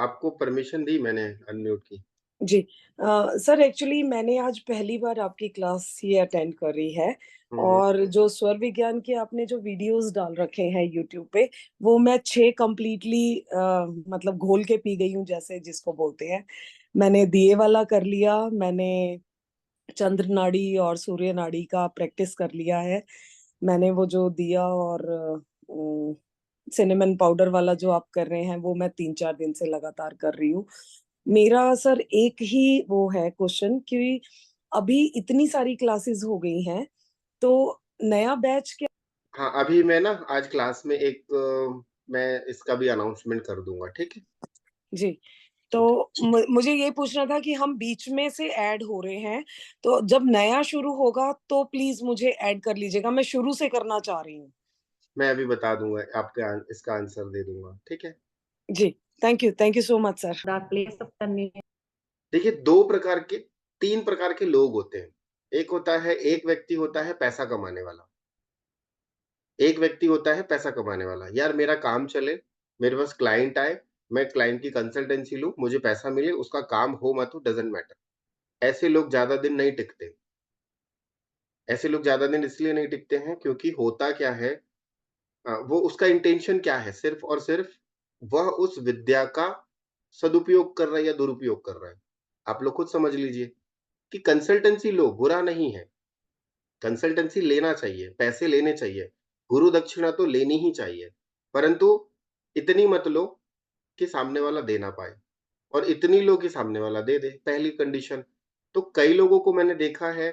आपको परमिशन दी मैंने अनम्यूट की। जी। सर एक्चुअली मैंने आज पहली बार आपकी क्लास ये अटेंड करी है हुँ, और जो स्वर विज्ञान के आपने जो वीडियोस डाल रखे हैं यूट्यूब पे, वो मैं 6 कंप्लीटली मतलब घोल के पी गई हूँ जैसे जिसको बोलते हैं। मैंने दिए वाला कर लिया, मैंने चंद्र नाड़ी और सूर्य नाड़ी का प्रैक्टिस कर लिया है। मैंने वो जो दिया और सिनेमन पाउडर वाला जो आप कर रहे हैं, वो मैं 3-4 दिन से लगातार कर रही हूँ। मेरा सर एक ही वो है क्वेश्चन कि अभी इतनी सारी क्लासेस हो गई हैं, तो नया बैच क्या? हाँ, अभी मैं ना आज क्लास में मैं इसका भी अनाउंसमेंट कर दूँगा, ठीक है? जी, तो ठीक है। मुझे ये पूछना था कि हम बीच में से ऐड हो रहे हैं, तो जब नया शुरू होगा तो प्लीज़ मुझे ऐड कर लीजिएगा, मैं शुरू से करना चाह रही हूँ। मैं अभी बता दूँगा, आपका इसका आंसर दे दूँगा, ठीक है? जी, thank you so much sir. Play सब करनी है। देखिए 2 प्रकार के 3 प्रकार के लोग होते हैं। एक व्यक्ति होता है पैसा कमाने वाला। एक व्यक्ति होता है पैसा कमाने वाला। यार मेरा काम चले, मेरे पास क्लाइंट आए, मैं क्लाइंट की कंसल्टेंसी लूँ, मुझे पैसा मिले, उसका काम हो मत हो डज़न्ट मैटर। ऐसे लोग ज़्यादा दिन नहीं टिकते। ऐसे लोग ज़्यादा दिन इसलिए नहीं टिकते हैं क्योंकि होता क्या है वो उसका इंटेंशन क्या है? सिर्फ़ और सिर्फ़ वह उस विद्या का सदुपयोग कर रहा है या दुरुपयोग कर रहा है। आप लोग खुद समझ लीजिए कि कंसल्टेंसी लो, बुरा नहीं है। कंसल्टेंसी लेना चाहिए, पैसे लेने चाहिए, गुरु दक्षिणा तो लेनी ही चाहिए, परंतु इतनी मत लो कि सामने वाला दे ना पाए और इतनी लो कि सामने वाला दे दे, पहली कंडीशन। तो कई लोगों को मैंने देखा है,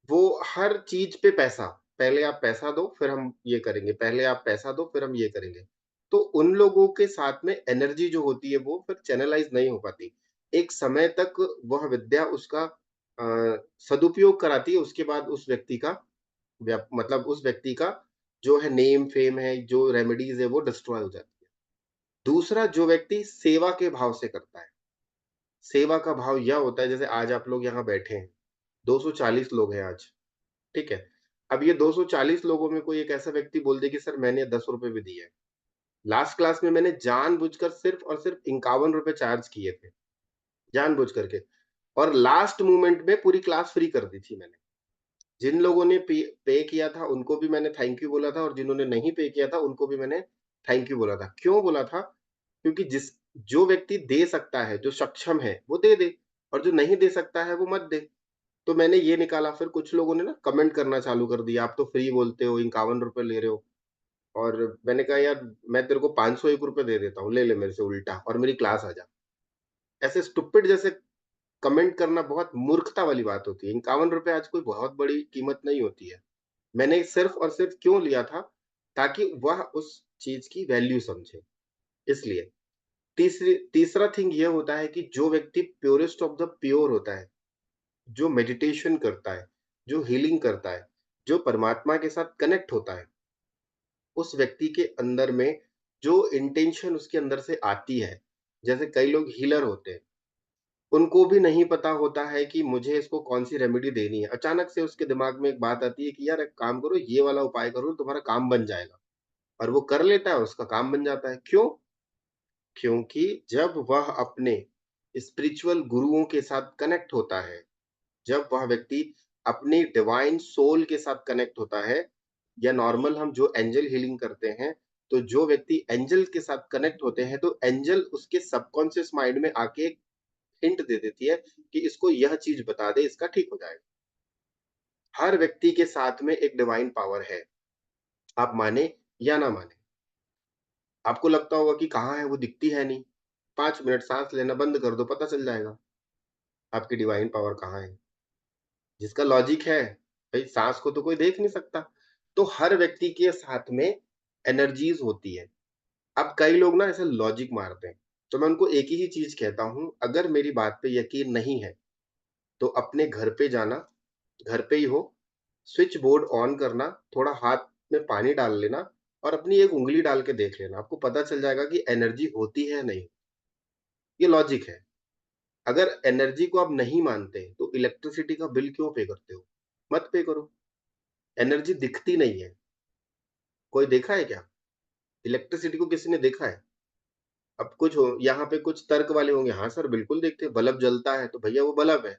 वो हर चीज़ पे पैसा, पहले आप पैसा दो, फिर हम ये करेंगे, पहले आप पैसा दो, फिर हम ये करेंगे। तो उन लोगों के साथ में एनर्जी जो होती है, वो फिर चैनलाइज़ नहीं हो पाती। एक समय तक वह विद्या उसका सदुपयोग कराती है, उसके बाद उस व्यक्ति का मतलब उस व्यक्ति का जो है नेम फेम है, जो रेमेडीज़ है वो डिस्ट्रॉय हो जाती है। दूसरा जो व्यक्ति सेवा के भाव से करता है, सेवा का भाव यह होता है जैसे आज आप लोग यहाँ बैठे हैं, 240 लोग हैं आज, ठीक है? अब ये 240 लोगों में कोई एक ऐसा व्यक्ति बोल दे कि सर मैंने ₹10 भी दिए हैं। लास्ट क्लास में मैंने जानबूझकर सिर्फ़ और सिर्फ़ ₹51 चार्ज किए थे, जानबूझ करके और लास्ट मोमेंट में पूरी क्लास फ्री कर दी थी मैंने। जिन लोगों ने पे किया था उनको भी मैंने थैंक यू बोला था और जिन्होंने नहीं पे किया था उनको भी मैंने थैंक यू बोला था। क्यों बोला था? क्योंकि जो व्यक्ति दे सकता है, जो सक्षम है, वो दे दे और जो नहीं दे सकता है वो मत दे। तो मैंने ये निकाला फिर कुछ लोगों ने ना कमेंट करना चालू कर दिया, आप तो फ्री बोलते हो, ₹51 ले रहे हो और मैंने कहा यार मैं तेरे को ₹501 दे देता हूँ, ले ले मेरे से उल्टा और मेरी क्लास आ जा। ऐसे स्टूपिड जैसे कमेंट करना बहुत मूर्खता वाली बात होती है। ₹51 आज कोई बहुत बड़ी कीमत नहीं होती है। मैंने सिर्फ़ और सिर्फ़ क्यों लिया था? ताकि वह उस चीज़ की वैल्यू समझे, इसलिए। तीसरा थिंग ये होता है कि जो व्यक्ति प्योरेस्ट ऑफ द प्योर होता है, जो मेडिटेशन करता है, जो हीलिंग करता है, जो परमात्मा के साथ कनेक्ट होता है, उस व्यक्ति के अंदर में जो इंटेंशन उसके अंदर से आती है, जैसे कई लोग हीलर होते हैं, उनको भी नहीं पता होता है कि मुझे इसको कौन-सी रेमेडी देनी है। अचानक से उसके दिमाग में एक बात आती है कि यार एक काम करो, ये वाला उपाय करो, तुम्हारा काम बन जाएगा। और वो कर लेता है, उसका काम बन जाता है। क्यों? क्योंकि जब वह अपने स्पिरिचुअल गुरुओं के साथ कनेक्ट होता है, जब वह व्यक्ति अपनी डिवाइन सोल के साथ कनेक्ट होता है या नॉर्मल हम जो एंजल हीलिंग करते हैं, तो जो व्यक्ति एंजल के साथ कनेक्ट होते हैं, तो एंजल उसके सबकॉन्शियस माइंड में आके एक हिंट दे देती है कि इसको यह चीज़ बता दे, इसका ठीक हो जाएगा। हर व्यक्ति के साथ में एक डिवाइन पावर है, आप माने या ना माने। आपको लगता होगा कि कहाँ है, वो दिखती है नहीं। 5 मिनट साँस लेना बंद कर दो, पता चल जाएगा, आपकी डिवाइन पावर कहाँ है। जिसका लॉजिक है, भई साँस को तो कोई देख नहीं सकता। तो हर व्यक्ति के साथ में एनर्जीज़ होती है। अब कई लोग ना ऐसे लॉजिक मारते हैं, तो मैं उनको एक ही चीज़ कहता हूँ, अगर मेरी बात पे यकीन नहीं है, तो अपने घर पे जाना, घर पे ही हो, स्विच बोर्ड ऑन करना, थोड़ा हाथ में पानी डाल लेना और अपनी एक उँगली डाल के देख लेना। आपको पता चल जाएगा कि एनर्जी होती है या नहीं। ये लॉजिक है। अगर एनर्जी को आप नहीं मानते, तो इलेक्ट्रिसिटी का बिल क्यों पे करते हो? मत पे करो। एनर्जी दिखती नहीं है। कोई देखा है क्या? इलेक्ट्रिसिटी को किसी ने देखा है? अब कुछ हो यहाँ पे कुछ तर्क वाले होंगे, हाँ सर बिल्कुल देखते हैं, बल्ब जलता है, तो भैया वो बल्ब है।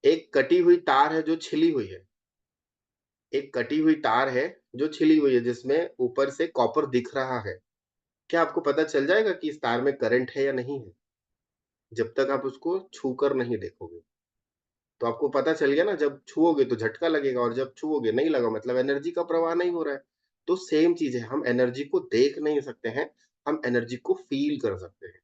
एक कटी हुई तार है जो छिली हुई है, एक कटी हुई तार है जो छिली हुई है जिसमें ऊपर से कॉपर दिख रहा है। क्या आपको पता चल जाएगा कि इस तार में करंट है या नहीं है? जब तक आप उसको छूकर नहीं देखोगे। तो आपको पता चल गया ना, जब छुओगे तो झटका लगेगा और जब छुओगे नहीं लगा मतलब एनर्जी का प्रवाह नहीं हो रहा है। तो सेम चीज़ है, हम एनर्जी को देख नहीं सकते हैं, हम एनर्जी को फ़ील कर सकते हैं।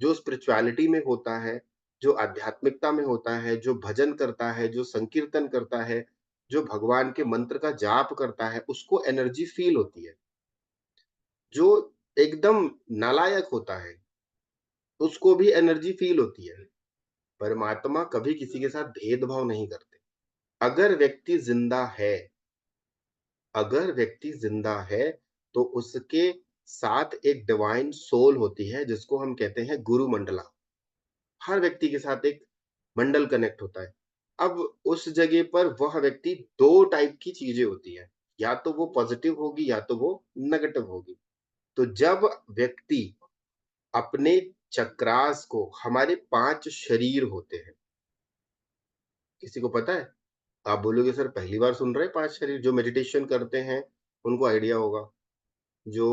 जो स्पिरिचुअलिटी में होता है, जो आध्यात्मिकता में होता है, जो भजन करता है, जो संकीर्तन करता है, जो भगवान के मंत्र का जाप करता है, उसको एनर्जी फ़ील होती है। जो एकदम नालायक होता है, उसको भी एनर्जी फ़ील होती है। परमात्मा कभी किसी के साथ भेदभाव नहीं करते। अगर व्यक्ति ज़िंदा है अगर व्यक्ति ज़िंदा है, तो उसके साथ एक डिवाइन सोल होती है जिसको हम कहते हैं गुरु मंडला। हर व्यक्ति के साथ एक मंडल कनेक्ट होता है। अब उस जगह पर वह व्यक्ति 2 टाइप की चीज़ें होती हैं, या तो वो पॉज़िटिव होगी या तो वो नेगेटिव होगी। तो जब व्यक्ति अपने चक्रास को हमारे 5 शरीर होते हैं, किसी को पता है? आप बोलोगे सर पहली बार सुन रहे हैं 5 शरीर, जो मेडिटेशन करते हैं उनको आइडिया होगा। जो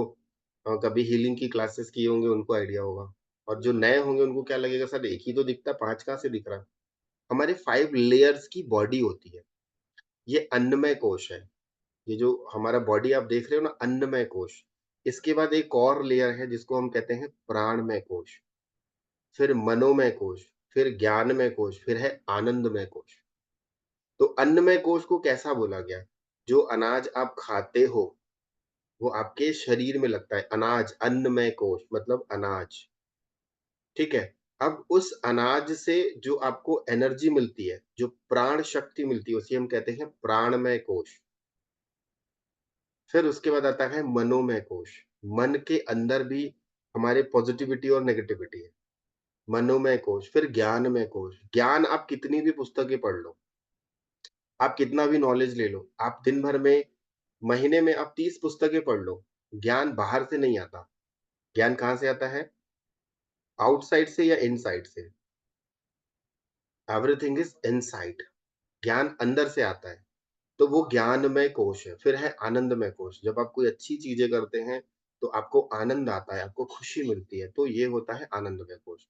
कभी हीलिंग की क्लासेस किए होंगे उनको आइडिया होगा और जो नए होंगे उनको क्या लगेगा सर एक ही तो दिखता है, 5 कहाँ से दिख रहा है? हमारे 5 लेयर्स की बॉडी होती है। ये अन्नमय कोश है। ये जो हमारा बॉडी आप देख रहे हो ना अन्नमय कोश। इसके बाद एक और लेयर है जिसको हम कहते हैं प्राणमय कोश, फिर मनोमय कोश, फिर ज्ञानमय कोश, फिर है आनंदमय कोश। तो अन्नमय कोश को कैसा बोला गया? जो अनाज आप खाते हो वो आपके शरीर में लगता है। अनाज, अन्नमय कोश मतलब अनाज, ठीक है? अब उस अनाज से जो आपको एनर्जी मिलती है, जो प्राण शक्ति मिलती है, उसे हम कहते हैं प्राणमय कोश। फिर उसके बाद आता है मनोमय कोश। मन के अंदर भी हमारे पॉजिटिविटी और नेगेटिविटी है। मनोमय कोश, फिर ज्ञानमय कोश। ज्ञान आप कितनी भी पुस्तकें पढ़ लो, आप कितना भी नॉलेज ले लो, आप दिन भर में, महीने में आप 30 पुस्तकें पढ़ लो, ज्ञान बाहर से नहीं आता। ज्ञान कहाँ से आता है? आउटसाइड से या इनसाइड से? Everything is inside. ज्ञान अंदर से आता है, तो वो ज्ञानमय कोश है। फिर है आनंदमय कोश। जब आप कोई अच्छी चीजें करते हैं तो आपको आनंद आता है, आपको खुशी मिलती है, तो ये होता है आनंदमय कोश।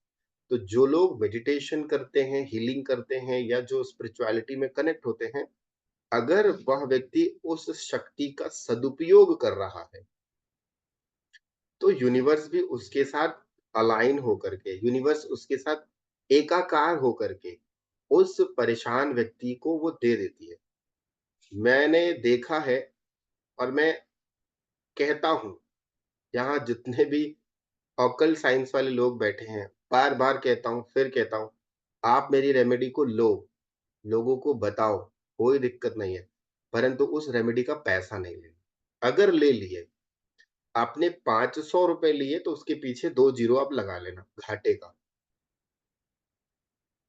तो जो लोग मेडिटेशन करते हैं, हीलिंग करते हैं या जो स्पिरिचुअलिटी में कनेक्ट होते हैं, अगर वह व्यक्ति उस शक्ति का सदुपयोग कर रहा है, तो यूनिवर्स भी उसके साथ अलाइन होकर के, यूनिवर्स उसके साथ एकाकार होकर के उस परेशान व्यक्ति को वो दे देती है। मैंने देखा है और मैं कहता हूँ, यहाँ जितने भी ऑकल्ट साइंस वाले लोग बैठे हैं, बार-बार कहता हूँ, फिर कहता हूँ, आप मेरी रेमेडी को लो, लोगों को बताओ, कोई दिक्कत नहीं है, परंतु उस रेमेडी का पैसा नहीं लेना। अगर ले लिए, आपने ₹500 लिए तो उसके पीछे 2 ज़ीरो आप लगा लेना, घाटे का।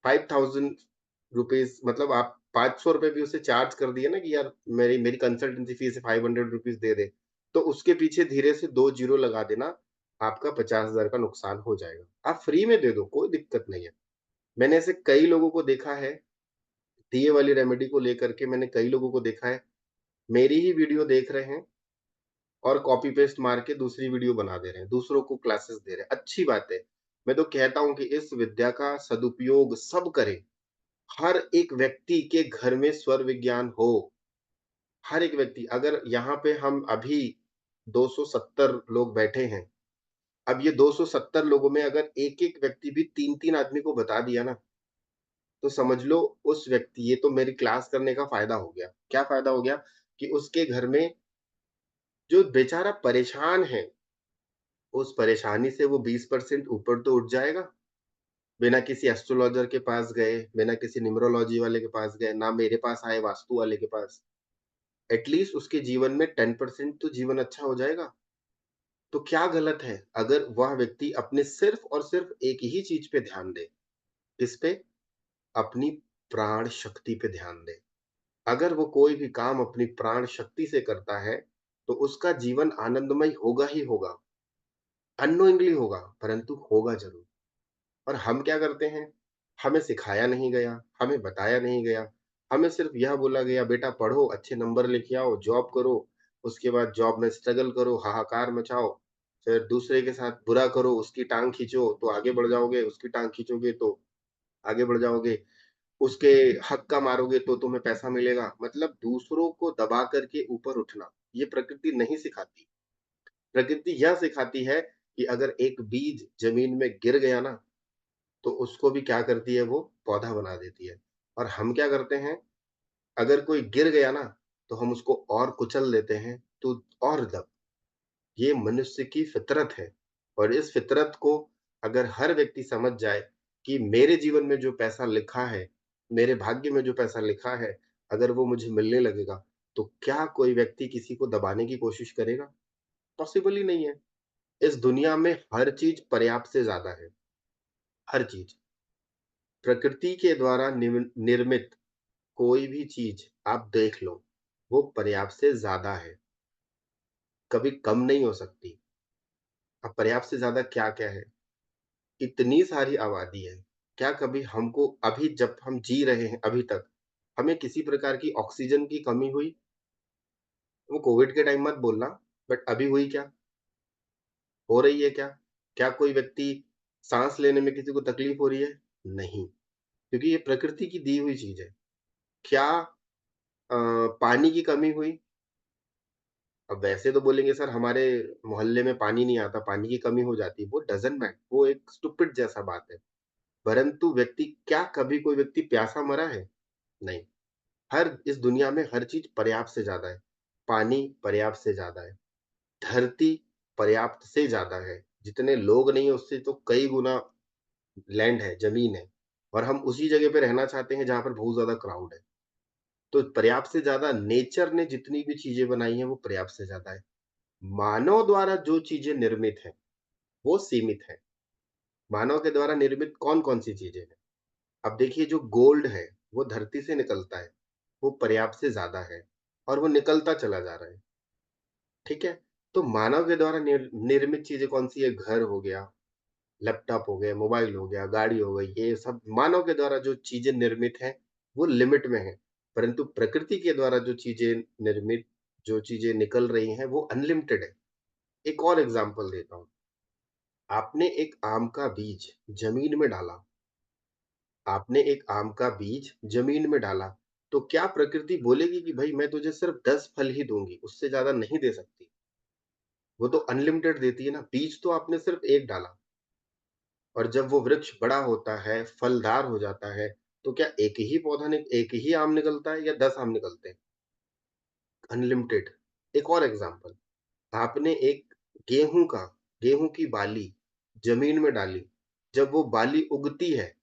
5000 रुपीज़ मतलब आप ₹500 भी उसे चार्ज कर दिए ना कि यार मेरी मेरी कंसल्टेंसी फीस है ₹500 दे दे, तो उसके पीछे धीरे से 2 ज़ीरो लगा देना, आपका 50,000 का नुकसान हो जाएगा। आप फ्री में दे दो, कोई दिक्कत नहीं है। मैंने ऐसे कई लोगों को देखा है, दिए वाली रेमेडी को लेकर के मैंने कई लोगों को देखा है, मेरी ही वीडियो देख रहे हैं और कॉपी पेस्ट मार के दूसरी वीडियो बना दे रहे हैं, दूसरों को क्लासेस दे रहे हैं, अच्छी बात है। मैं तो कहता हूँ कि इस विद्या का सदुपयोग सब करें। हर एक व्यक्ति के घर में स्वर विज्ञान हो, हर एक व्यक्ति अगर यहाँ पे हम अभी 270 लोग बैठे हैं, अब ये 270 लोगों में अगर एक-एक व्यक्ति भी 3-3 आदमी को बता दिया ना, तो समझ लो उस व्यक्ति ये तो मेरी क्लास करने का फ़ायदा हो गया। क्या फ़ायदा हो गया? कि उसके घर में जो बेचारा परेशान है, उस परेशानी से वो 20% ऊपर तो उठ जाएगा। बिना किसी एस्ट्रोलॉजर के पास गए, बिना किसी न्यूमरोलॉजी वाले के पास गए, ना मेरे पास आए वास्तु वाले के पास। एटलीस्ट उसके जीवन में 10% तो जीवन अच्छा हो जाएगा। तो क्या गलत है अगर वह व्यक्ति अपने सिर्फ़ और सिर्फ़ एक ही चीज़ पे ध्यान दे, किस पे? अपनी प्राण शक्ति पे ध्यान दे। अगर वो कोई भी काम अपनी प्राण शक्ति से करता है, तो उसका जीवन आनंदमय होगा ही होगा। अननोइंगली होगा, परंतु होगा ज़रूर। और हम क्या करते हैं, हमें सिखाया नहीं गया, हमें बताया नहीं गया, हमें सिर्फ़ यह बोला गया बेटा पढ़ो, अच्छे नंबर लेके आओ, जॉब करो, उसके बाद जॉब में स्ट्रगल करो, हाहाकार मचाओ, फिर दूसरे के साथ बुरा करो, उसकी टाँग खींचो तो आगे बढ़ जाओगे, उसकी टाँग खींचोगे तो आगे बढ़ जाओगे, उसके हक का मारोगे तो तुम्हें पैसा मिलेगा। मतलब दूसरों को दबा कर के ऊपर उठना, ये प्रकृति नहीं सिखाती। प्रकृति यह सिखाती है कि अगर एक बीज ज़मीन में गिर गया ना, तो उसको भी क्या करती है वो पौधा बना देती है। और हम क्या करते हैं, अगर कोई गिर गया ना, तो हम उसको और कुचल देते हैं, तो और दब ये मनुष्य की फितरत है। और इस फितरत को अगर हर व्यक्ति समझ जाए कि मेरे जीवन में जो पैसा लिखा है, मेरे भाग्य में जो पैसा लिखा है, अगर वो मुझे मिलने लगेगा, तो क्या कोई व्यक्ति किसी को दबाने की कोशिश करेगा? पॉसिबल ही नहीं है। इस दुनिया में हर चीज़ पर्याप्त से ज़्यादा है, हर चीज़। प्रकृति के द्वारा निर्मित कोई भी चीज़ आप देख लो, वो पर्याप्त से ज़्यादा है, कभी कम नहीं हो सकती। अब पर्याप्त से ज़्यादा क्या-क्या है? इतनी सारी आबादी है, क्या कभी हमको अभी जब हम जी रहे हैं अभी तक, हमें किसी प्रकार की ऑक्सीजन की कमी हुई? वो कोविड के टाइम मत बोलना, बट अभी हुई क्या? हो रही है क्या? क्या कोई व्यक्ति साँस लेने में किसी को तकलीफ हो रही है? नहीं, क्योंकि ये प्रकृति की दी हुई चीज़ है। क्या पानी की कमी हुई? अब वैसे तो बोलेंगे सर हमारे मोहल्ले में पानी नहीं आता, पानी की कमी हो जाती है, वो डज़न्ट मैटर वो एक स्टूपिड जैसा बात है। परंतु व्यक्ति क्या कभी कोई व्यक्ति प्यासा मरा है? नहीं। हर इस दुनिया में हर चीज़ पर्याप्त से ज़्यादा है। पानी पर्याप्त से ज़्यादा है, धरती पर्याप्त से ज़्यादा है। जितने लोग नहीं है उससे तो कई गुना लैंड है, ज़मीन है और हम उसी जगह पे रहना चाहते हैं जहाँ पर बहुत ज़्यादा क्राउड है। तो पर्याप्त से ज़्यादा नेचर ने जितनी भी चीज़ें बनाई हैं वो पर्याप्त से ज़्यादा है। मानव द्वारा जो चीज़ें निर्मित हैं, वो सीमित है। मानव के द्वारा निर्मित कौन-कौन सी चीज़ें हैं? अब देखिए जो गोल्ड है, वो धरती से निकलता है, वो पर्याप्त से ज़्यादा है और वो निकलता चला जा रहा है, ठीक है? तो मानव के द्वारा निर्मित चीज़ें कौन-सी है? घर हो गया, लैपटॉप हो गया, मोबाइल हो गया, गाड़ी हो गई, ये सब मानव के द्वारा जो चीज़ें निर्मित हैं, वो लिमिट में हैं। परंतु प्रकृति के द्वारा जो चीज़ें निर्मित जो चीज़ें निकल रही हैं, वो अनलिमिटेड है। एक और एग्ज़ाम्पल देता हूँ। आपने एक आम का बीज ज़मीन में डाला आपने एक आम का बीज ज़मीन में डाला, तो क्या प्रकृति बोलेगी कि भई मैं तुझे सिर्फ़ 10 फल ही दूँगी, उससे ज़्यादा नहीं दे सकती? वो तो अनलिमिटेड देती है ना, बीज तो आपने सिर्फ़ एक डाला और जब वो वृक्ष बड़ा होता है, फलदार हो जाता है, तो क्या एक ही पौधा नि एक ही आम निकलता है या 10 आम निकलते हैं? अनलिमिटेड। एक और एग्ज़ाम्पल, आपने एक गेहूँ का गेहूँ की बाली ज़मीन में डाली, जब वो बाली उगती है,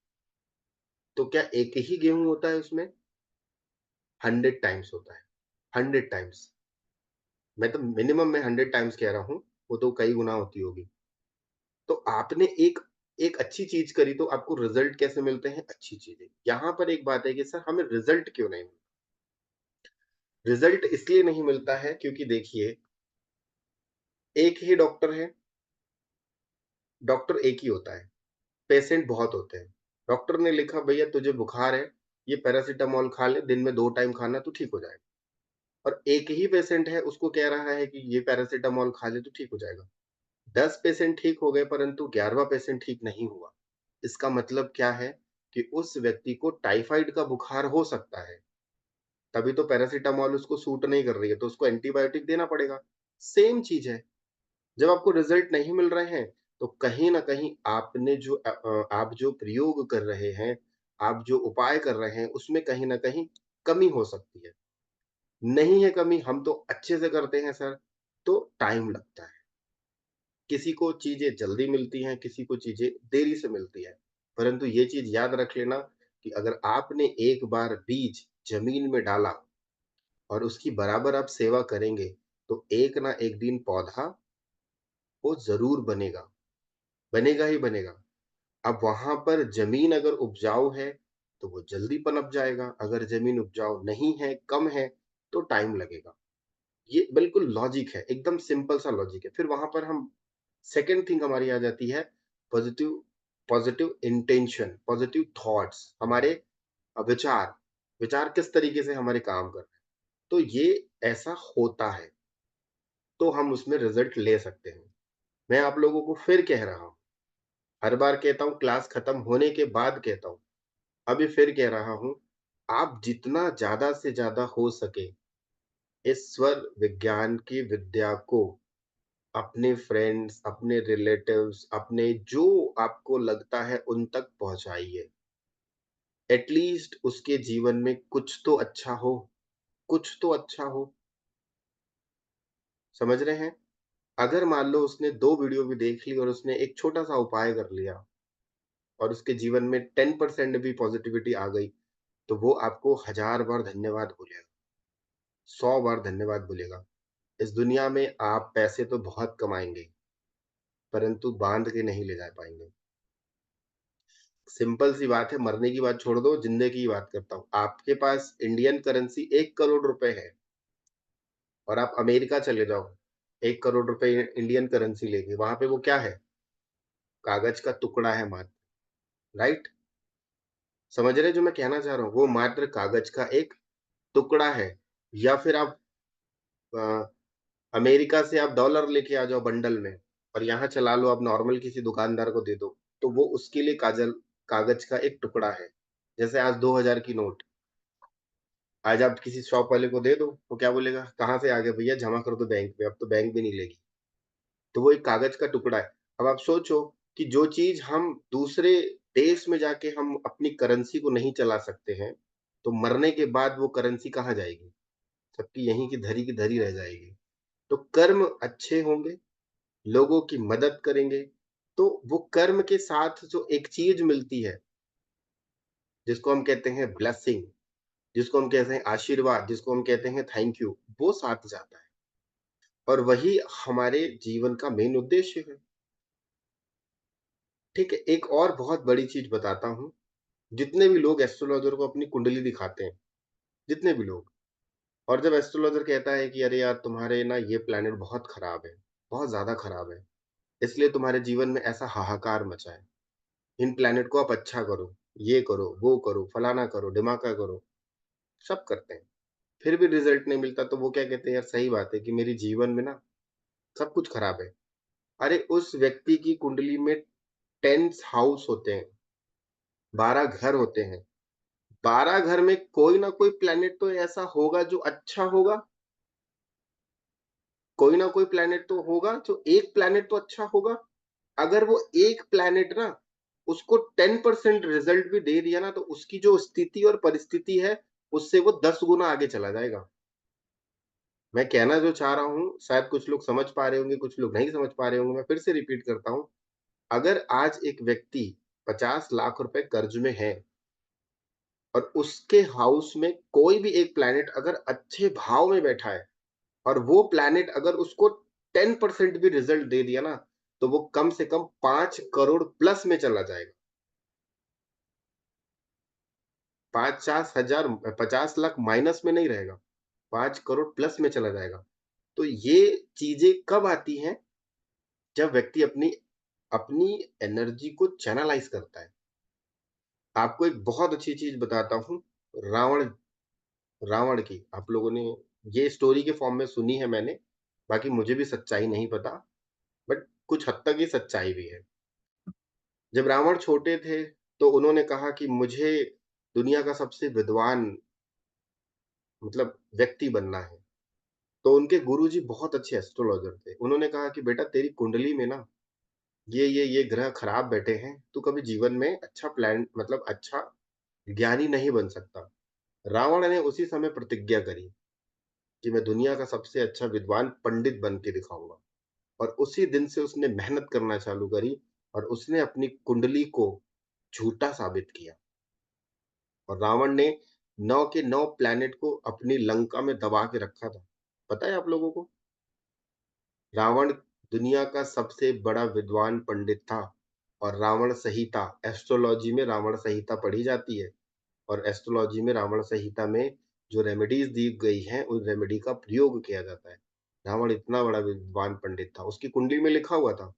तो क्या एक ही गेहूँ होता है उसमें? 100 टाइम्स होता है, 100 टाइम्स। मैं तो मिनिमम मैं 100 टाइम्स कह रहा हूँ, वो तो कई गुना होती होगी। तो आपने एक एक अच्छी चीज़ करी तो आपको रिज़ल्ट कैसे मिलते हैं? अच्छी चीज़ें। यहाँ पर एक बात है कि सर हमें रिज़ल्ट क्यों नहीं मिलता? रिज़ल्ट इसलिए नहीं मिलता है क्योंकि देखिए, एक ही डॉक्टर है, डॉक्टर एक ही होता है, पेशेंट बहुत होते हैं। डॉक्टर ने लिखा भैया तुझे बुखार है, ये पैरासिटामॉल खा ले, दिन में 2 टाइम खाना तू ठीक हो जाएगा। और एक ही पेशेंट है, उसको कह रहा है कि ये पैरासिटामॉल खा ले तो ठीक हो जाएगा। 10 पेशेंट ठीक हो गए परंतु 11वाँ पेशेंट ठीक नहीं हुआ। इसका मतलब क्या है कि उस व्यक्ति को टाइफाइड का बुखार हो सकता है, तभी तो पैरासिटामॉल उसको सूट नहीं कर रही है, तो उसको एंटीबायोटिक देना पड़ेगा। सेम चीज़ है, जब आपको रिज़ल्ट नहीं मिल रहे हैं, तो कहीं न कहीं आपने जो आप जो प्रयोग कर रहे हैं, आप जो उपाय कर रहे हैं, उसमें कहीं न कहीं कमी हो सकती है। नहीं है कमी, हम तो अच्छे से करते हैं सर, तो टाइम लगता है। किसी को चीज़ें जल्दी मिलती हैं, किसी को चीज़ें देरी से मिलती हैं। परंतु ये चीज़ याद रख लेना कि अगर आपने एक बार बीज ज़मीन में डाला और उसकी बराबर आप सेवा करेंगे, तो एक ना एक दिन पौधा वो ज़रूर बनेगा, बनेगा ही बनेगा। अब वहाँ पर ज़मीन अगर उपजाऊ है, तो वो जल्दी पनप जाएगा, अगर ज़मीन उपजाऊ नहीं है, कम है, तो टाइम लगेगा। ये बिल्कुल लॉजिक है, एकदम सिंपल सा लॉजिक है। फिर वहाँ पर हम सेकंड थिंग हमारी आ जाती है positive positive intention, positive thoughts, हमारे विचार, विचार किस तरीके से हमारे काम कर रहे हैं। तो ये ऐसा होता है, तो हम उसमें रिज़ल्ट ले सकते हैं। मैं आप लोगों को फिर कह रहा हूँ, हर बार कहता हूँ, क्लास खत्म होने के बाद कहता हूँ, अभी फिर कह रहा हूँ, आप जितना ज़्यादा से ज़्यादा हो सके इस स्वर विज्ञान की विद्या को अपने फ्रेंड्स, अपने रिलेटिव्स, अपने जो आपको लगता है उन तक पहुँचाइए। एटलीस्ट उसके जीवन में कुछ तो अच्छा हो, कुछ तो अच्छा हो, समझ रहे हैं? अगर मान लो उसने 2 वीडियो भी देख ली और उसने एक छोटा-सा उपाय कर लिया और उसके जीवन में 10% भी पॉज़िटिविटी आ गई, तो वो आपको 1000 बार धन्यवाद बोलेगा, 100 बार धन्यवाद बोलेगा। इस दुनिया में आप पैसे तो बहुत कमाएँगे, परंतु बाँध के नहीं ले जा पाएँगे। सिंपल सी बात है, मरने की बात छोड़ दो, ज़िंदगी की बात करता हूँ। आपके पास इंडियन करेंसी 1 करोड़ रुपए है और आप अमेरिका चले जाओ, 1 करोड़ रुपए इंडियन करेंसी लेके, वहाँ पे वो क्या है? कागज़ का टुकड़ा है मात्र, राइट? समझ रहे हैं जो मैं कहना चाह रहा हूँ? वो मात्र कागज़ का एक टुकड़ा है। या फिर आप अ, अमेरिका से आप डॉलर लेके आ जाओ बंडल में और यहाँ चला लो, आप नॉर्मल किसी दुकानदार को दे दो, तो वो उसके लिए कागज़ का एक टुकड़ा है। जैसे आज 2000 की नोट, आज आप किसी शॉप वाले को दे दो, वो क्या बोलेगा? कहाँ से आ गए भैया, जमा कर दो बैंक में, अब तो बैंक भी नहीं लेगी। तो वो एक कागज़ का टुकड़ा है। अब आप सोचो कि जो चीज़ हम दूसरे देश में जाके हम अपनी करेंसी को नहीं चला सकते हैं, तो मरने के बाद वो करेंसी कहाँ जाएगी? सबकी यहीं की धरी रह जाएगी। तो कर्म अच्छे होंगे, लोगों की मदद करेंगे, तो वो कर्म के साथ जो एक चीज़ मिलती है, जिसको हम कहते हैं ब्लेसिंग, जिसको हम कहते हैं आशीर्वाद, जिसको हम कहते हैं थैंक यू, वो साथ जाता है और वही हमारे जीवन का मेन उद्देश्य है। ठीक है, एक और बहुत बड़ी चीज़ बताता हूँ, जितने भी लोग एस्ट्रोलॉज़र को अपनी कुंडली दिखाते हैं, जितने भी लोग, और जब एस्ट्रोलॉज़र कहता है कि अरे यार तुम्हारे ना ये प्लैनेट बहुत खराब है, बहुत ज़्यादा खराब है, इसलिए तुम्हारे जीवन में ऐसा हाहाकार मचा है। इन प्लैनेट को आप अच्छा करो, ये करो, वो करो, फलाना करो, ढिमाका करो, सब करते हैं। फिर भी रिज़ल्ट नहीं मिलता तो वो क्या कहते हैं, यार सही बात है कि मेरे जीवन में ना सब कुछ खराब है। अरे उस व्यक्ति की कुंडली में 10th हाउस होते हैं, 12 घर होते हैं। 12 घर में कोई ना कोई प्लैनेट तो ऐसा होगा जो अच्छा होगा, कोई ना कोई प्लैनेट तो होगा जो एक प्लैनेट तो अच्छा होगा। अगर वो एक प्लैनेट ना उसको 10% रिजल्ट भी दे दिया ना, तो उसकी जो स्थिति और परिस्थिति है, उससे वो 10 गुना आगे चला जाएगा। मैं कहना जो चाह रहा हूँ, शायद कुछ लोग समझ पा रहे होंगे, कुछ लोग नहीं समझ पा रहे होंगे, मैं फिर से रिपीट करता हूँ। अगर आज एक व्यक्ति 50 लाख रुपए कर्ज में है और उसके हाउस में कोई भी एक प्लैनेट अगर अच्छे भाव में बैठा है और वो प्लैनेट अगर उसको 10% भी रिजल्ट दे दिया ना, तो वो कम से कम 5 करोड़ प्लस में चला जाएगा। 50 लाख माइनस में नहीं रहेगा, 5 करोड़ प्लस में चला जाएगा। तो ये चीज़ें कब आती हैं? जब व्यक्ति अपनी अपनी एनर्जी को चैनलाइज़ करता है। आपको एक बहुत अच्छी चीज़ बताता हूँ, रावण रावण की आप लोगों ने ये स्टोरी के फॉर्म में सुनी है मैंने, बाकी मुझे भी सच्चाई नहीं पता, बट कुछ हद तक ये सच्चाई भी है। जब रावण छोटे थे, तो उन्होंने कहा कि मुझे दुनिया का सबसे विद्वान मतलब व्यक्ति बनना है। तो उनके गुरुजी बहुत अच्छे एस्ट्रोलॉज़र थे। उन्होंने कहा कि बेटा तेरी कुंडली में ना ये ग्रह खराब बैठे हैं, तू कभी जीवन में अच्छा प्लान मतलब अच्छा ज्ञानी नहीं बन सकता। रावण ने उसी समय प्रतिज्ञा करी कि मैं दुनिया का सबसे अच्छा विद्वान पंडित बन के दिखाऊँगा और उसी दिन से उसने मेहनत करना चालू करी और उसने अपनी कुंडली को झूठा साबित किया और रावण ने 9 के 9 प्लैनेट को अपनी लंका में दबा के रखा था। पता है आप लोगों को? रावण दुनिया का सबसे बड़ा विद्वान पंडित था और रावण संहिता एस्ट्रोलॉजी में रावण संहिता पढ़ी जाती है और एस्ट्रोलॉजी में रावण संहिता में जो रेमेडीज़ दी गई हैं, उन रेमेडी का प्रयोग किया जाता है। रावण इतना बड़ा विद्वान पंडित था, उसकी कुंडली में लिखा हुआ था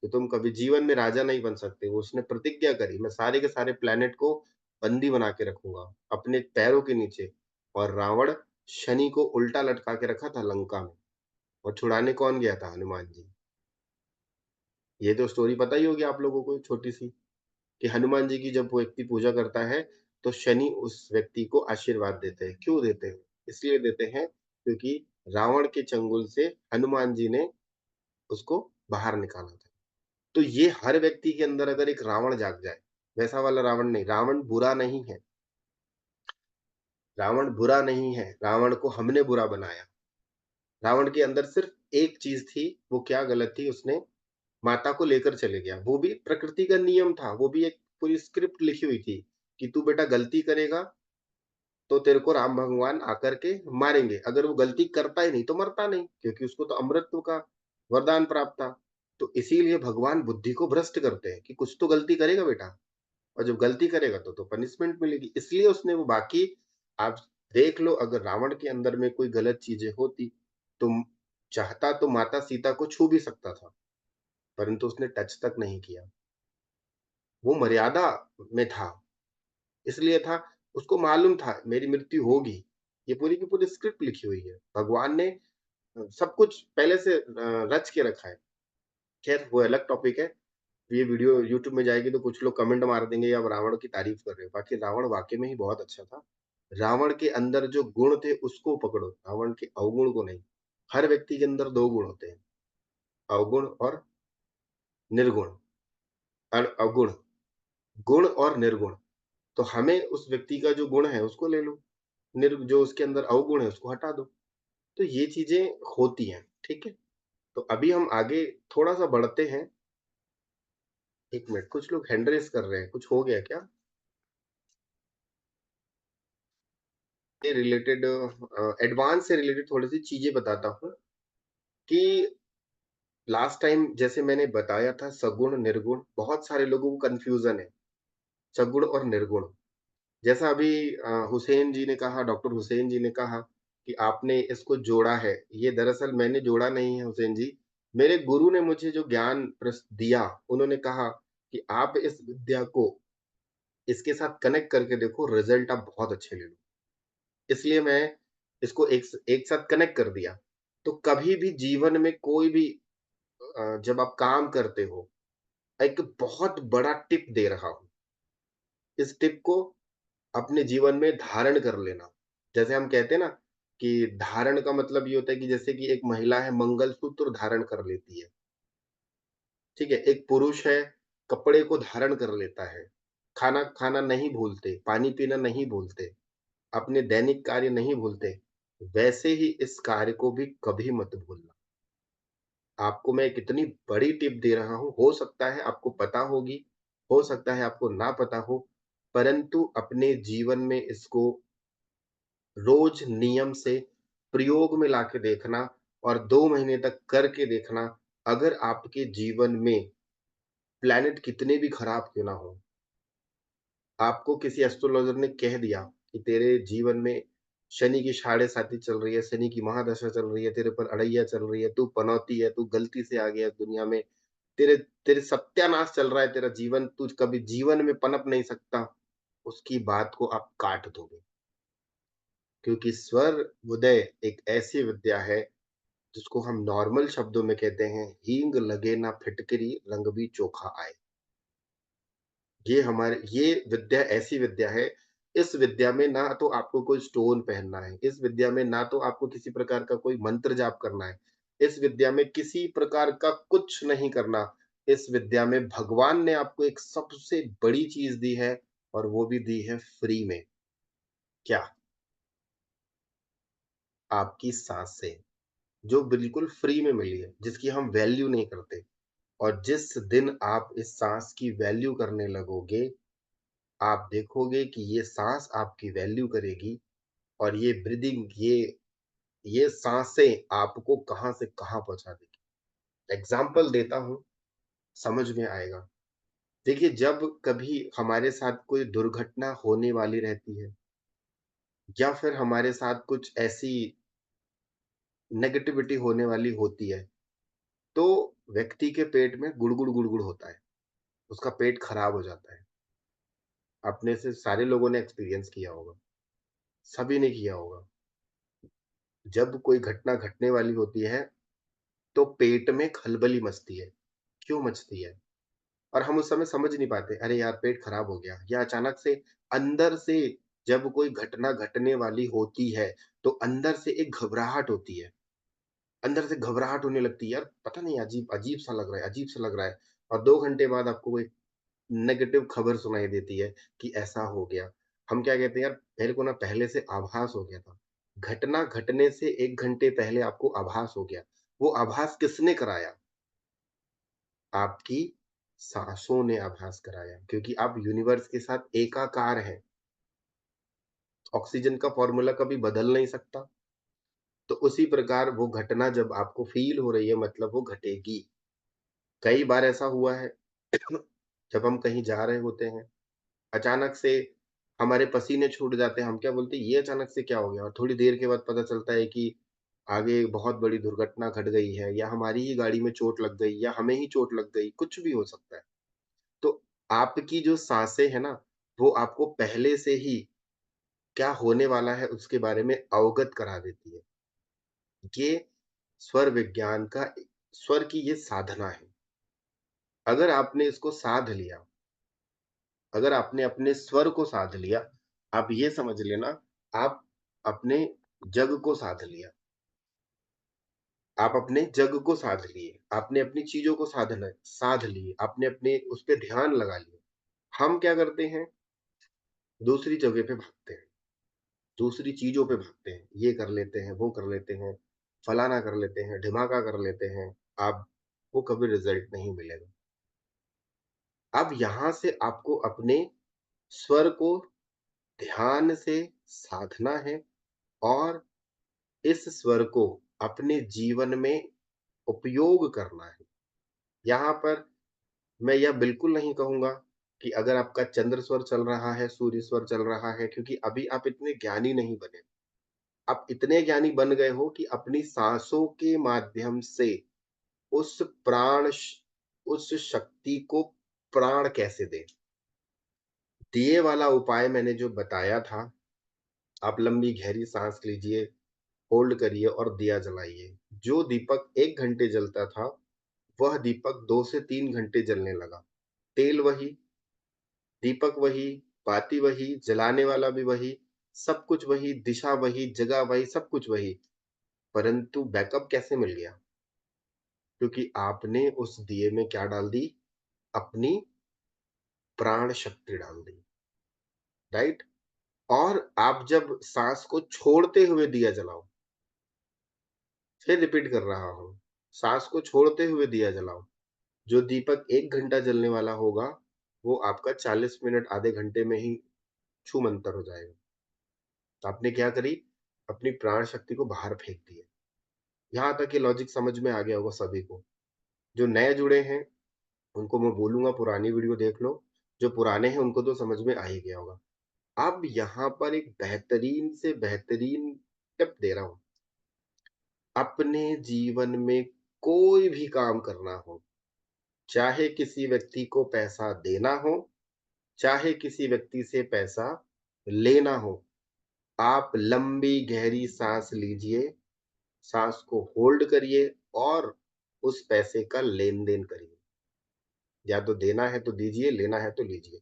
कि तुम कभी जीवन में राजा नहीं बन सकते। वो उसने प्रतिज्ञा करी, मैं सारे के सारे प्लैनेट को बंदी बना के रखूँगा, अपने पैरों के नीचे। और रावण शनि को उल्टा लटका के रखा था लंका में और छुड़ाने कौन गया था? हनुमान जी। ये तो स्टोरी पता ही होगी आप लोगों को छोटी-सी, कि हनुमान जी की जब वो व्यक्ति पूजा करता है, तो शनि उस व्यक्ति को आशीर्वाद देते हैं। क्यों देते हैं? इसलिए देते हैं क्योंकि रावण के चंगुल से हनुमान जी ने उसको बाहर निकाला था। तो ये हर व्यक्ति के अंदर अगर एक रावण जाग जाए, वैसा वाला रावण नहीं, रावण बुरा नहीं है, रावण बुरा नहीं है, रावण को हमने बुरा बनाया। रावण के अंदर सिर्फ एक चीज़ थी, वो क्या गलत थी, उसने माता को लेकर चले गया। वो भी प्रकृति का नियम था, वो भी एक पूरी स्क्रिप्ट लिखी हुई थी, कि तू बेटा गलती करेगा, तो तेरे को राम भगवान आकर के मारेंगे। अगर वो गलती करता ही नहीं, तो मरता नहीं, क्योंकि उसको तो अमरत्व का वरदान प्राप्त था। तो इसीलिए भगवान बुद्धि को भ्रष्ट करते हैं, कि कुछ तो गलती करेगा बेटा। और जब गलती करेगा तो पनिशमेंट मिलेगी। इसलिए उसने वो बाकी आप देख लो, अगर रावण के अंदर में कोई गलत चीज़ें होती, तो चाहता तो माता सीता को छू भी सकता था, परंतु उसने टच तक नहीं किया। वो मर्यादा में था, इसलिए था, उसको मालूम था मेरी मृत्यु होगी। ये पूरी की पूरी स्क्रिप्ट लिखी हुई है। भगवान ने सब कुछ पहले से रच के रखा है। खैर वो अलग टॉपिक है। ये वीडियो यूट्यूब में जाएगी तो कुछ लोग कमेंट मार देंगे या आप रावण की तारीफ कर रहे हो। बाकी रावण वाक़ई में ही बहुत अच्छा था। रावण के अंदर जो गुण थे उसको पकड़ो, रावण के अवगुण को नहीं। हर व्यक्ति के अंदर 2 गुण होते हैं, अवगुण और निर्गुण अवगुण, गुण और निर्गुण। तो हमें उस व्यक्ति का जो गुण है उसको ले लो, जो उसके अंदर अवगुण है उसको हटा दो। तो ये चीज़ें होती हैं, ठीक है? तो अभी हम आगे थोड़ा-सा बढ़ते हैं। 1 मिनट, कुछ लोग हैंड रेज़ कर रहे हैं, कुछ हो गया क्या? से रिलेटेड एडवांस से रिलेटेड थोड़ी-सी चीज़ें बताता हूँ कि लास्ट टाइम जैसे मैंने बताया था सगुण, निर्गुण, बहुत सारे लोगों को कन्फ्यूज़न है, सगुण और निर्गुण। जैसा अभी हुसैन जी ने कहा, डॉक्टर हुसैन जी ने कहा कि आपने इसको जोड़ा है। ये दरअसल मैंने जोड़ा नहीं है हुसैन जी। मेरे गुरु ने मुझे जो ज्ञान दिया, उन्होंने कहा कि आप इस विद्या को इसके साथ कनेक्ट करके देखो, रिज़ल्ट आप बहुत अच्छे ले लो। इसलिए मैं इसको एक साथ कनेक्ट कर दिया। तो कभी भी जीवन में कोई भी जब आप काम करते हो, एक बहुत बड़ा टिप दे रहा हूँ। इस टिप को अपने जीवन में धारण कर लेना। जैसे हम कहते हैं ना कि धारण का मतलब ये होता है कि जैसे कि एक महिला है मंगलसूत्र धारण कर लेती है, ठीक है? एक पुरुष है कपड़े को धारण कर लेता है, खाना खाना नहीं भूलते, पानी पीना नहीं भूलते, अपने दैनिक कार्य नहीं भूलते, वैसे ही इस कार्य को भी कभी मत भूलना। आपको मैं एक इतनी बड़ी टिप दे रहा हूँ, हो सकता है आपको पता होगी, हो सकता है आपको ना पता हो, परंतु अपने जीवन में इसको रोज नियम से प्रयोग में लाके देखना और 2 महीने तक करके देखना, अगर आपके जीवन में प्लैनेट कितने भी खराब क्यों ना हो, आपको किसी एस्ट्रोलॉज़र ने कह दिया कि तेरे जीवन में शनि की साढ़े साती चल रही है, शनि की महादशा चल रही है, तेरे पर अड़ैया चल रही है, तू पनौती है, तू गलती से आ गया है दुनिया में, तेरे तेरे सत्यानाश चल रहा है तेरा जीवन, तू कभी जीवन में पनप नहीं सकता, उसकी बात को आप काट दोगे। क्योंकि स्वर उदय एक ऐसी विद्या है जिसको हम नॉर्मल शब्दों में कहते हैं, हींग लगे ना फिटकरी रंग भी चोखा आए। ये विद्या ऐसी विद्या है, इस विद्या में ना तो आपको कोई स्टोन पहनना है, इस विद्या में ना तो आपको किसी प्रकार का कोई मंत्र जाप करना है, इस विद्या में किसी प्रकार का कुछ नहीं करना। इस विद्या में भगवान ने आपको एक सबसे बड़ी चीज़ दी है और वो भी दी है फ्री में। क्या? आपकी साँसें, जो बिल्कुल फ्री में मिली है, जिसकी हम वैल्यू नहीं करते। और जिस दिन आप इस साँस की वैल्यू करने लगोगे, आप देखोगे कि ये साँस आपकी वैल्यू करेगी और ये ब्रीदिंग ये साँसें आपको कहाँ से कहाँ पहुँचा देगी। एग्ज़ाम्पल देता हूँ, समझ में आएगा। देखिए, जब कभी हमारे साथ कोई दुर्घटना होने वाली रहती है या फिर हमारे साथ कुछ ऐसी नेगेटिविटी होने वाली होती है, तो व्यक्ति के पेट में गुड़गुड़ गुड़गुड़ होता है, उसका पेट खराब हो जाता है। अपने से सारे लोगों ने एक्सपीरियंस किया होगा, सभी ने किया होगा। जब कोई घटना घटने वाली होती है, तो पेट में खलबली मचती है। क्यों मचती है? और हम उस समय समझ नहीं पाते, अरे यार पेट खराब हो गया, या अचानक से अंदर से जब कोई घटना घटने वाली होती है, तो अंदर से एक घबराहट होती है। अंदर से घबराहट होने लगती है, यार पता नहीं अजीब-सा लग रहा है, अजीब-सा लग रहा है, और 2 घंटे बाद आपको कोई नेगेटिव खबर सुनाई देती है कि ऐसा हो गया। हम क्या कहते हैं, यार मेरे को ना पहले से आभास हो गया था। घटना घटने से 1 घंटे पहले आपको आभास हो गया। वो आभास किसने कराया? आपकी साँसों ने आभास कराया, क्योंकि आप यूनिवर्स के साथ एकाकार हैं। ऑक्सीजन का फ़ॉर्मूला कभी बदल नहीं सकता। तो उसी प्रकार वो घटना जब आपको फ़ील हो रही है, मतलब वो घटेगी। कई बार ऐसा हुआ है जब हम कहीं जा रहे होते हैं, अचानक से हमारे पसीने छूट जाते हैं, हम क्या बोलते हैं, ये अचानक से क्या हो गया? और थोड़ी देर के बाद पता चलता है कि आगे बहुत बड़ी दुर्घटना घट गई है, या हमारी ही गाड़ी में चोट लग गई, या हमें ही चोट लग गई, कुछ भी हो सकता है। तो आपकी जो साँसें हैं ना, वो आपको पहले से ही क्या होने वाला है उसके बारे में अवगत करा देती है। ये स्वर विज्ञान का स्वर की ये साधना है। अगर आपने इसको साध लिया, अगर आपने अपने स्वर को साध लिया, आप ये समझ लेना, आप अपने जग को साध लिया। आप अपने जग को साध लिए, आपने अपनी चीज़ों को साध लिए, आपने अपने उस पे ध्यान लगा लिया। हम क्या करते हैं, दूसरी जगह पे भागते हैं, दूसरी चीज़ों पे भागते हैं। ये कर लेते हैं, वो कर लेते हैं, फलाना कर लेते हैं, ढिमाका कर लेते हैं। आपको कभी रिज़ल्ट नहीं मिलेगा। अब यहाँ से आपको अपने स्वर को ध्यान से साधना है, और इस स्वर को अपने जीवन में उपयोग करना है। यहाँ पर मैं यह बिल्कुल नहीं कहूँगा कि अगर आपका चंद्र स्वर चल रहा है, सूर्य स्वर चल रहा है, क्योंकि अभी आप इतने ज्ञानी नहीं बने। आप इतने ज्ञानी बन गए हो कि अपनी साँसों के माध्यम से उस उस शक्ति को प्राण कैसे दें। दिए वाला उपाय मैंने जो बताया था, आप लंबी गहरी साँस लीजिए, होल्ड करिए और दिया जलाइए। जो दीपक 1 घंटे जलता था, वह दीपक 2 से 3 घंटे जलने लगा। तेल वही, दीपक वही, बाती वही, जलाने वाला भी वही, सब कुछ वही, दिशा वही, जगह वही, सब कुछ वही। परंतु बैकअप कैसे मिल गया? क्योंकि आपने उस दिए में क्या डाल दी? अपनी प्राण शक्ति डाल दी, राइट? और आप जब साँस को छोड़ते हुए दिया जलाओ, फिर रिपीट कर रहा हूँ, साँस को छोड़ते हुए दिया जलाओ। जो दीपक 1 घंटा जलने वाला होगा, वो आपका 40 मिनट आधे घंटे में ही छूमंतर हो जाएगा। तो आपने क्या करी? अपनी प्राण शक्ति को बाहर फेंक दिया। यहाँ तक ये लॉजिक समझ में आ गया होगा सभी को। जो नए जुड़े हैं, उनको मैं बोलूँगा पुरानी वीडियो देख लो, जो पुराने हैं उनको तो समझ में आ ही गया होगा। अब यहाँ पर एक बेहतरीन से बेहतरीन टिप दे रहा हूँ। अपने जीवन में कोई भी काम करना हो, चाहे किसी व्यक्ति को पैसा देना हो, चाहे किसी व्यक्ति से पैसा लेना हो, आप लंबी गहरी साँस लीजिए, साँस को होल्ड करिए और उस पैसे का लेन-देन करिए। या तो देना है तो दीजिए, लेना है तो लीजिए।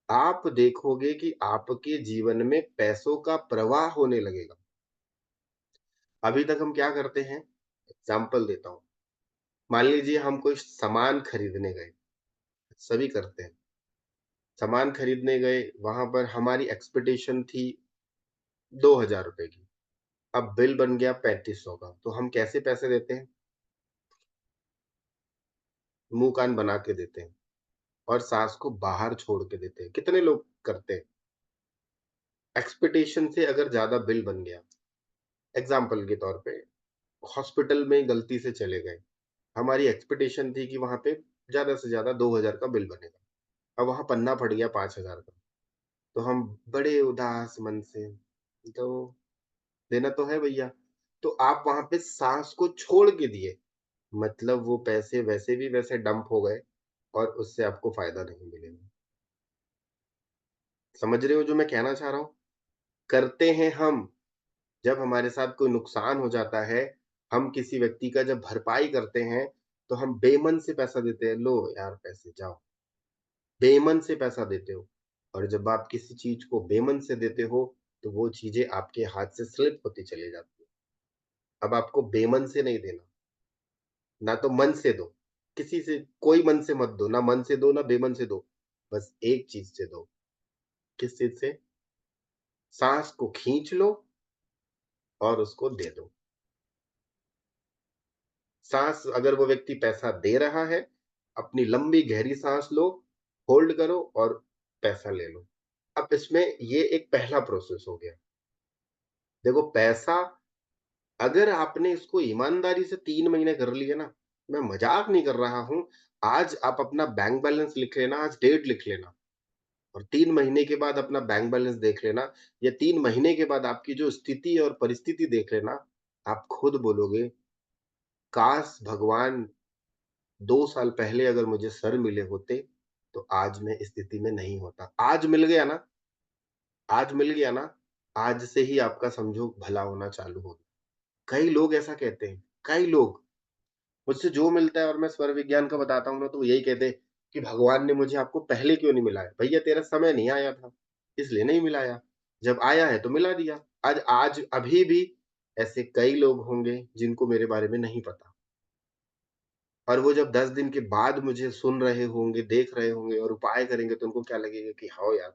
आप देखोगे कि आपके जीवन में पैसों का प्रवाह होने लगेगा। अभी तक हम क्या करते हैं? एग्ज़ाम्पल देता हूँ। मान लीजिए हम कोई सामान खरीदने गए, सभी करते हैं। सामान खरीदने गए, वहाँ पर हमारी एक्सपेक्टेशन थी ₹2000 की। अब बिल बन गया 3500 का, तो हम कैसे पैसे देते हैं? मुँह कान बना के देते हैं और साँस को बाहर छोड़ के देते हैं। कितने लोग करते हैं? एक्सपेक्टेशन से अगर ज़्यादा बिल बन गया, एग्ज़ाम्पल के तौर पे हॉस्पिटल में गलती से चले गए। हमारी एक्सपेक्टेशन थी कि वहाँ पे ज़्यादा से ज़्यादा 2000 का बिल बनेगा। अब वहाँ पन्ना फट गया 5000 का। तो हम बड़े उदास मन से, तो देना तो है भैया। तो आप वहाँ पे साँस को छोड़ के दिए। मतलब वो पैसे वैसे भी वैसे डंप हो गए और उससे आपको फ़ायदा नहीं मिलेगा। समझ रहे हो जो मैं कहना चाह रहा हूँ? करते हैं हम, जब हमारे साथ कोई नुकसान हो जाता है, हम किसी व्यक्ति का जब भरपाई करते हैं, तो हम बेमन से पैसा देते हैं, लो यार पैसे जाओ, बेमन से पैसा देते हो। और जब आप किसी चीज़ को बेमन से देते हो, तो वो चीज़ें आपके हाथ से स्लिप होती चली जाती है। अब आपको बेमन से नहीं देना, ना तो मन से दो, किसी से कोई मन से मत दो, ना मन से दो, ना बेमन से दो, बस एक चीज़ से दो, किस चीज़ से? साँस को खींच लो और उसको दे दो। साँस अगर वो व्यक्ति पैसा दे रहा है, अपनी लंबी गहरी साँस लो, होल्ड करो और पैसा ले लो। अब इसमें ये एक पहला प्रोसेस हो गया। देखो पैसा अगर आपने इसको ईमानदारी से 3 महीने कर लिए ना, मैं मज़ाक नहीं कर रहा हूँ, आज आप अपना बैंक बैलेंस लिख लेना, आज डेट लिख लेना और 3 महीने के बाद अपना बैंक बैलेंस देख लेना या 3 महीने के बाद आपकी जो स्थिति और परिस्थिति देख लेना, आप खुद बोलोगे, काश भगवान 2 साल पहले अगर मुझे सर मिले होते, तो आज मैं इस स्थिति में नहीं होता। आज मिल गया ना, आज से ही आपका समझो भला होना चालू हो गया। कई लोग ऐसा कहते हैं, कई लोग मुझसे जो मिलता है और मैं स्वर विज्ञान का बताता हूँ ना, तो वो यही कहते हैं कि भगवान ने मुझे आपको पहले क्यों नहीं मिलाया? भैया तेरा समय नहीं आया था, इसलिए नहीं मिलाया। जब आया है तो मिला दिया। आज अभी भी ऐसे कई लोग होंगे जिनको मेरे बारे में नहीं पता। और वो जब 10 दिन के बाद मुझे सुन रहे होंगे, देख रहे होंगे और उपाय करेंगे तो उनको क्या लगेगा कि हाँ यार,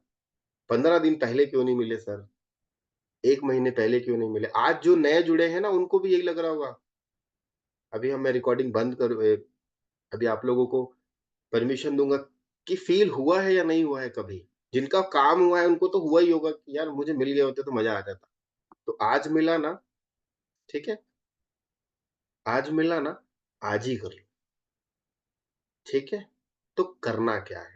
15 दिन पहले क्यों नहीं मिले सर? 1 महीने पहले क्यों नहीं मिले? आज जो नए जुड़े हैं ना उनको भी यही लग रहा होगा। अभी हम मैं रिकॉर्डिंग बंद करूँ अभी आप लोगों को परमिशन दूँगा कि फ़ील हुआ है या नहीं हुआ है कभी? जिनका काम हुआ है उनको तो हुआ ही होगा कि यार मुझे मिल गए होते तो मज़ा आ जाता। तो आज मिला ना, ठीक है? आज मिला ना, आज ही कर लो, ठीक है? तो करना क्या है?